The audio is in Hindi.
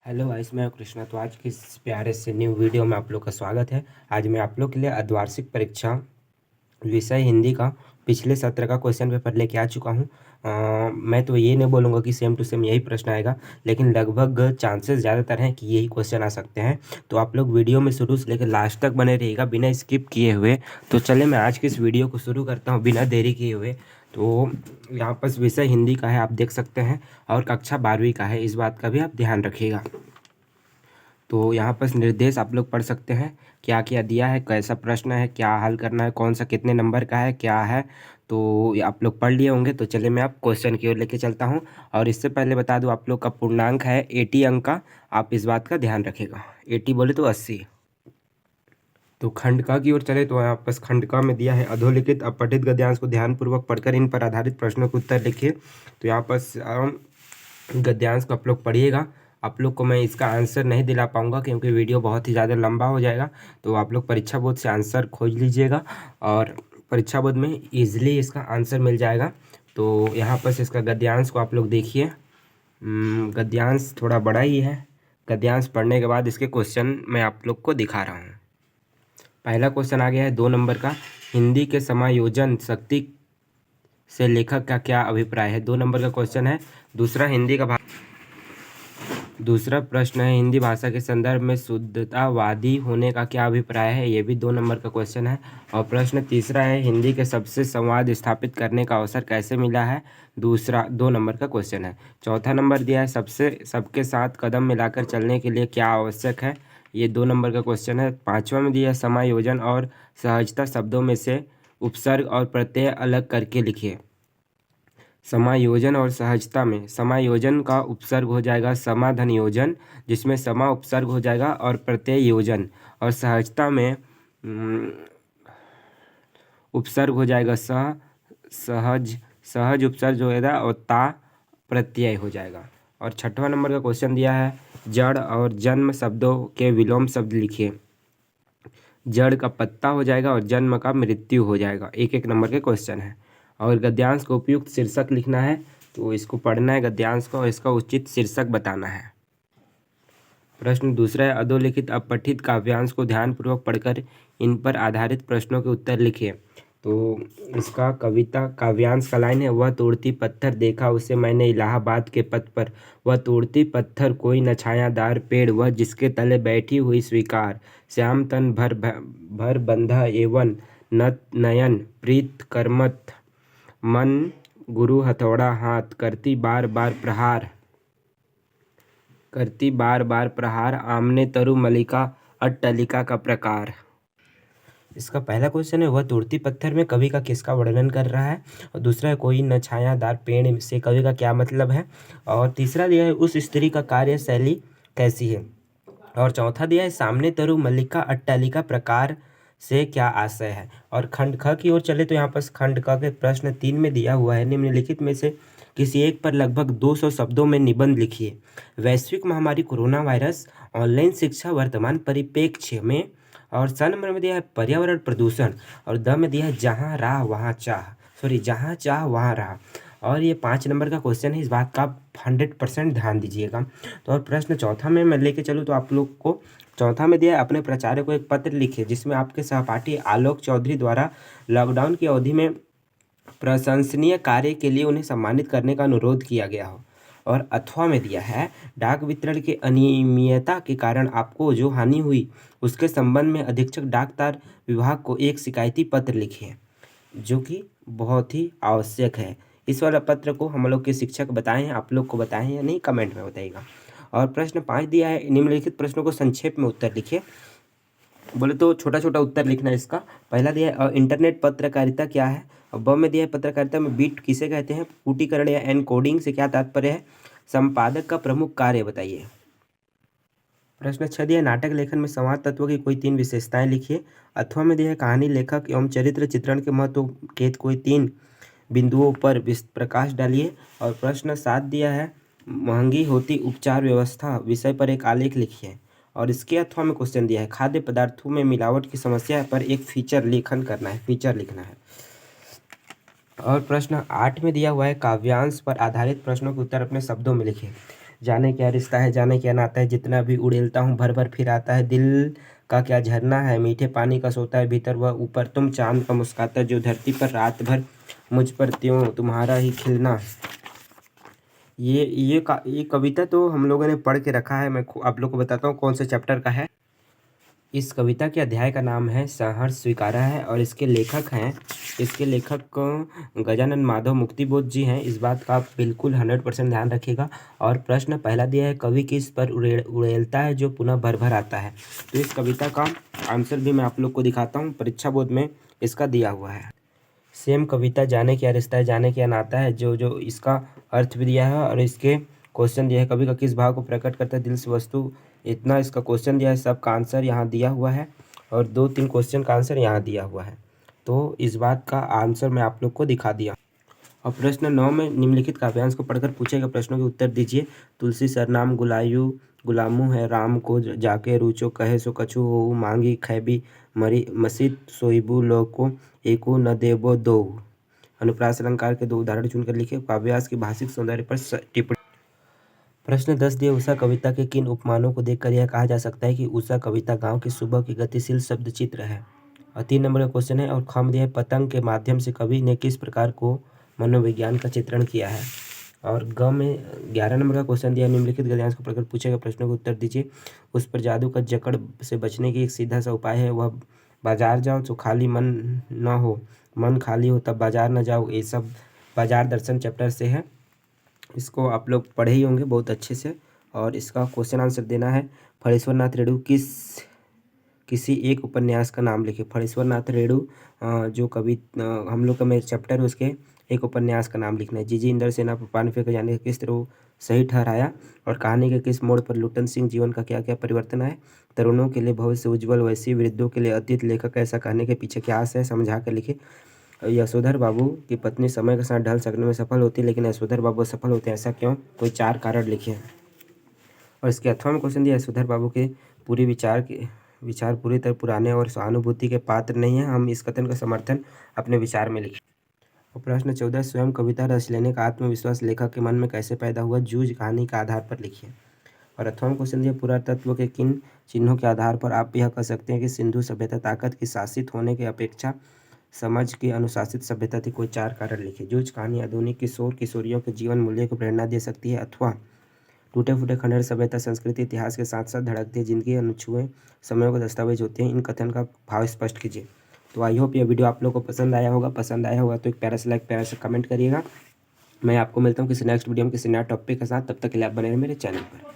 हेलो गाइस, मैं हूं कृष्णा। तो आज की इस प्यारे से न्यू वीडियो में आप लोग का स्वागत है। आज मैं आप लोग के लिए अर्धवार्षिक परीक्षा विषय हिंदी का पिछले सत्र का क्वेश्चन पेपर लेके आ चुका हूं। मैं तो ये नहीं बोलूँगा कि सेम टू सेम यही प्रश्न आएगा, लेकिन लगभग चांसेस ज़्यादातर हैं कि यही क्वेश्चन आ सकते हैं। तो आप लोग वीडियो में शुरू से लेकर लास्ट तक बने रहिएगा बिना स्किप किए हुए। तो चले मैं आज की इस वीडियो को शुरू करता हूँ बिना देरी किए हुए। तो यहाँ पर विषय हिंदी का है, आप देख सकते हैं, और कक्षा 12वीं का है, इस बात का भी आप ध्यान रखिएगा। तो यहाँ पर निर्देश आप लोग पढ़ सकते हैं, क्या क्या दिया है, कैसा प्रश्न है, क्या हल करना है, कौन सा कितने नंबर का है, क्या है। तो ये आप लोग पढ़ लिए होंगे। तो चलिए मैं आप क्वेश्चन की ओर लेके चलता हूँ। और इससे पहले बता दूँ, आप लोग का पूर्णांक है 80 अंक का, आप इस बात का ध्यान रखेगा। 80 बोले तो 80। तो खंडका की ओर चले तो यहाँ पर खंडका में दिया है, अधोलिखित अपठित गद्यांश को ध्यानपूर्वक पढ़कर इन पर आधारित प्रश्नों के उत्तर लिखिए। तो यहाँ पर गद्यांश को आप लोग पढ़िएगा। आप लोग को मैं इसका आंसर नहीं दिला पाऊंगा क्योंकि वीडियो बहुत ही ज़्यादा लंबा हो जाएगा। तो आप लोग परीक्षा बोर्ड से आंसर खोज लीजिएगा और परीक्षा बोर्ड में ईजिली इसका आंसर मिल जाएगा। तो यहाँ पर इसका गद्यांश को आप लोग देखिए। गद्यांश थोड़ा बड़ा ही है। गद्यांश पढ़ने के बाद इसके क्वेश्चन मैं आप लोग को दिखा रहा हूँ। पहला क्वेश्चन आ गया है 2 नंबर का, हिंदी के समायोजन शक्ति से लेखक का क्या अभिप्राय है। 2 नंबर का क्वेश्चन है। दूसरा प्रश्न है, हिंदी भाषा के संदर्भ में शुद्धतावादी होने का क्या अभिप्राय है। ये भी 2 नंबर का क्वेश्चन है। और प्रश्न तीसरा है, हिंदी के सबसे संवाद स्थापित करने का अवसर कैसे मिला है। 2 नंबर का क्वेश्चन है। चौथा नंबर दिया है, सबके साथ कदम मिलाकर चलने के लिए क्या आवश्यक है। ये 2 नंबर का क्वेश्चन है। पाँचवा में दिया है, समायोजन और सहजता शब्दों में से उपसर्ग और प्रत्यय अलग करके लिखिए। समायोजन और सहजता में समायोजन का उपसर्ग हो जाएगा समाधन योजन, जिसमें समा उपसर्ग हो जाएगा और प्रत्यय योजन। और सहजता में उपसर्ग हो जाएगा सहज उपसर्ग हो जाएगा और ता प्रत्यय हो जाएगा। और छठवां नंबर का क्वेश्चन दिया है, जड़ और जन्म शब्दों के विलोम शब्द लिखिए। जड़ का पत्ता हो जाएगा और जन्म का मृत्यु हो जाएगा। 1-1 नंबर के क्वेश्चन है। और गद्यांश को उपयुक्त शीर्षक लिखना है। तो इसको पढ़ना है गद्यांश को और इसका उचित शीर्षक बताना है। प्रश्न दूसरा है, अधोलिखित अपठित काव्यांश को ध्यानपूर्वक पढ़कर इन पर आधारित प्रश्नों के उत्तर लिखिए। तो इसका कविता काव्यांश का लाइन है, वह तोड़ती पत्थर देखा उसे मैंने इलाहाबाद के पथ पर, वह तोड़ती पत्थर कोई न छायादार पेड़, वह जिसके तले बैठी हुई स्वीकार, श्याम तन भर बंधा एवं नयन प्रीत करमत, मन गुरु हथौड़ा हाथ करती बार बार प्रहार, आमने तरु मलिका अट्टलिका का प्रकार। इसका पहला क्वेश्चन है, वह तोड़ती पत्थर में कवि का किसका वर्णन कर रहा है। और दूसरा है, कोई न छायादार पेड़ से कवि का क्या मतलब है। और तीसरा दिया है, उस स्त्री का कार्य शैली कैसी है। और चौथा दिया है, सामने तरु मल्लिका अट्टालिका प्रकार से क्या आशय है। और खंड ख की ओर चले तो यहाँ पर खंड क के प्रश्न 3 में दिया हुआ है, निम्नलिखित में से किसी एक पर लगभग 200 शब्दों में निबंध लिखिए। वैश्विक महामारी कोरोना वायरस, ऑनलाइन शिक्षा वर्तमान परिप्रेक्ष्य में। और स नंबर में दिया है पर्यावरण प्रदूषण। और द में दिया है जहाँ चाह वहाँ राह। और ये 5 नंबर का क्वेश्चन है, इस बात का आप 100% ध्यान दीजिएगा। तो और प्रश्न चौथा में मैं लेके चलूँ तो आप लोग को चौथा में दिया है, अपने प्राचार्य को एक पत्र लिखिए जिसमें आपके सहपाठी आलोक चौधरी द्वारा लॉकडाउन की अवधि में प्रशंसनीय कार्य के लिए उन्हें सम्मानित करने का अनुरोध किया गया हो। और अथवा में दिया है, डाक वितरण के अनियमितता के कारण आपको जो हानि हुई उसके संबंध में अधीक्षक डाकतार विभाग को एक शिकायती पत्र लिखिए, जो कि बहुत ही आवश्यक है। इस वाला पत्र को हम लोग के शिक्षक बताए हैं, आप लोग को बताए हैं या नहीं, कमेंट में बताइएगा। और प्रश्न 5 दिया है, निम्नलिखित प्रश्नों को संक्षेप में उत्तर लिखिए। बोले तो छोटा छोटा उत्तर लिखना है इसका। पहला दिया है, इंटरनेट पत्रकारिता क्या है। और ब में दिया है, पत्रकारिता में बीट किसे कहते हैं। पुटीकरण या एनकोडिंग से क्या तात्पर्य है। संपादक का प्रमुख कार्य बताइए। प्रश्न 6 दिया है, नाटक लेखन में संवाद तत्व की कोई 3 विशेषताएं लिखिए। अथवा में दिया है, कहानी लेखक एवं चरित्र चित्रण के महत्व के कोई 3 बिंदुओं पर प्रकाश डालिए। और प्रश्न 7 दिया है, महंगी होती उपचार व्यवस्था विषय पर एक आलेख लिखिए। और इसके अथवा में क्वेश्चन दिया है, खाद्य पदार्थों में मिलावट की समस्या पर एक फीचर लिखना है। और प्रश्न 8 में दिया हुआ है, काव्यांश पर आधारित प्रश्नों के उत्तर अपने शब्दों में लिखिए। जाने क्या रिश्ता है, जाने क्या नाता है, जितना भी उड़ेलता हूँ भर भर फिर आता है, दिल का क्या झरना है, मीठे पानी का सोता है भीतर वह ऊपर, तुम चांद का मुस्काता जो धरती पर रात भर, मुझ पर त्यों तुम्हारा ही खिलना। ये कविता तो हम लोगों ने पढ़ के रखा है। मैं आप लोग को बताता हूँ कौन से चैप्टर का है। इस कविता के अध्याय का नाम है संहर्ष स्वीकारा है, और इसके लेखक गजानन माधव मुक्तिबोध जी हैं। इस बात का आप बिल्कुल 100% ध्यान रखिएगा। और प्रश्न पहला दिया है, कवि किस पर उड़ेलता है जो पुनः भर भर आता है। तो इस कविता का आंसर भी मैं आप लोग को दिखाता हूँ, परीक्षा बोर्ड में इसका दिया हुआ है। सेम कविता जाने क्या रिश्ता है, जाने क्या नाता है, जो जो इसका अर्थ भी दिया है और इसके क्वेश्चन दिया है। कवि का किस भाव को प्रकट करता है, दिल से वस्तु, इतना इसका क्वेश्चन दिया है। सबका आंसर यहाँ दिया हुआ है और 2-3 क्वेश्चन का आंसर यहाँ दिया हुआ है। तो इस बात का आंसर मैं आप लोग को दिखा दिया। और प्रश्न 9 में निम्नलिखित काव्यांश को पढ़कर पूछे गए प्रश्नों के उत्तर दीजिए। तुलसी सरनाम गुलायु गुलामू है, राम को जाके रुचो कहे सो कछु हो, मांगी खैबी मरी मसीत सोईबू लोको एको न देबो दो। अनुप्रास अलंकार के 2 उदाहरण चुनकर लिखे। काव्यास की भाषिक सौंदर्य पर टिप्पणी। प्रश्न 10 दिए, उषा कविता के किन उपमानों को देखकर यह कहा जा सकता है कि उषा कविता गांव की सुबह की गतिशील शब्द चित्र है। और 3 नंबर का क्वेश्चन है, और खम दिया है, पतंग के माध्यम से कवि ने किस प्रकार को मनोविज्ञान का चित्रण किया है। और ग में 11 नंबर का क्वेश्चन दिया, निम्नलिखित गद्यांश को पढ़कर पूछे गए प्रश्नों के उत्तर दीजिए। उस पर जादू का जकड़ से बचने की एक सीधा सा उपाय है, वह बाजार जाओ तो खाली मन न हो, मन खाली हो तब बाजार न जाओ। ये सब बाजार दर्शन चैप्टर से है, इसको आप लोग पढ़े ही होंगे बहुत अच्छे से। और इसका क्वेश्चन आंसर देना है। फणीश्वर नाथ रेणु किसी एक उपन्यास का नाम लिखे। फणीश्वर नाथ रेणु जो कवि हम लोग का मेरे चैप्टर है, उसके एक उपन्यास का नाम लिखना है। जीजी इंदर सेना पर पानी फेंके जाने का किस तरह सही ठहराया, और कहानी के किस मोड़ पर लुटन सिंह जीवन का क्या क्या परिवर्तन है। तरुणों के लिए भविष्य उज्ज्वल, वैसी वृद्धों के लिए अतीत, लेखक ऐसा कहने के पीछे क्या आशय है, समझा कर लिखे। यशोधर बाबू की पत्नी समय के साथ ढल सकने में सफल होती है, लेकिन यशोधर बाबू सफल होते हैं ऐसा क्यों, कोई 4 कारण लिखे हैं। और इसके 8वां क्वेश्चन दिया, यशोधर बाबू के विचार पूरी तरह पुराने और सहानुभूति के पात्र नहीं है, हम इस कथन का समर्थन अपने विचार में लिखें। और प्रश्न 14, स्वयं कविता रच लेने का आत्मविश्वास लेखक के मन में कैसे पैदा हुआ, जूझ कहानी के आधार पर लिखिए। और 8वां क्वेश्चन दिया, पुरातत्व के किन चिन्हों के आधार पर आप यह कह सकते हैं कि सिंधु सभ्यता ताकत की शासित होने की अपेक्षा समझ की अनुशासित सभ्यता थी, कोई 4 कारण लिखिए। जूझ कहानी आधुनिक किशोर किशोरियों के जीवन मूल्य को प्रेरणा दे सकती है, अथवा टूटे फूटे खंडहर सभ्यता संस्कृति इतिहास के साथ साथ धड़कती है जिनकी अनछुए समयों के दस्तावेज होते हैं। इन कथन का भाव स्पष्ट कीजिए। तो आई होप यह वीडियो आप लोग को पसंद आया होगा तो एक प्यारा सा लाइक, प्यारा सा कमेंट करिएगा। मैं आपको मिलता हूँ किसी नेक्स्ट वीडियो में किसी नया टॉपिक के साथ, तब तक के लिए आप बने रहे मेरे चैनल पर।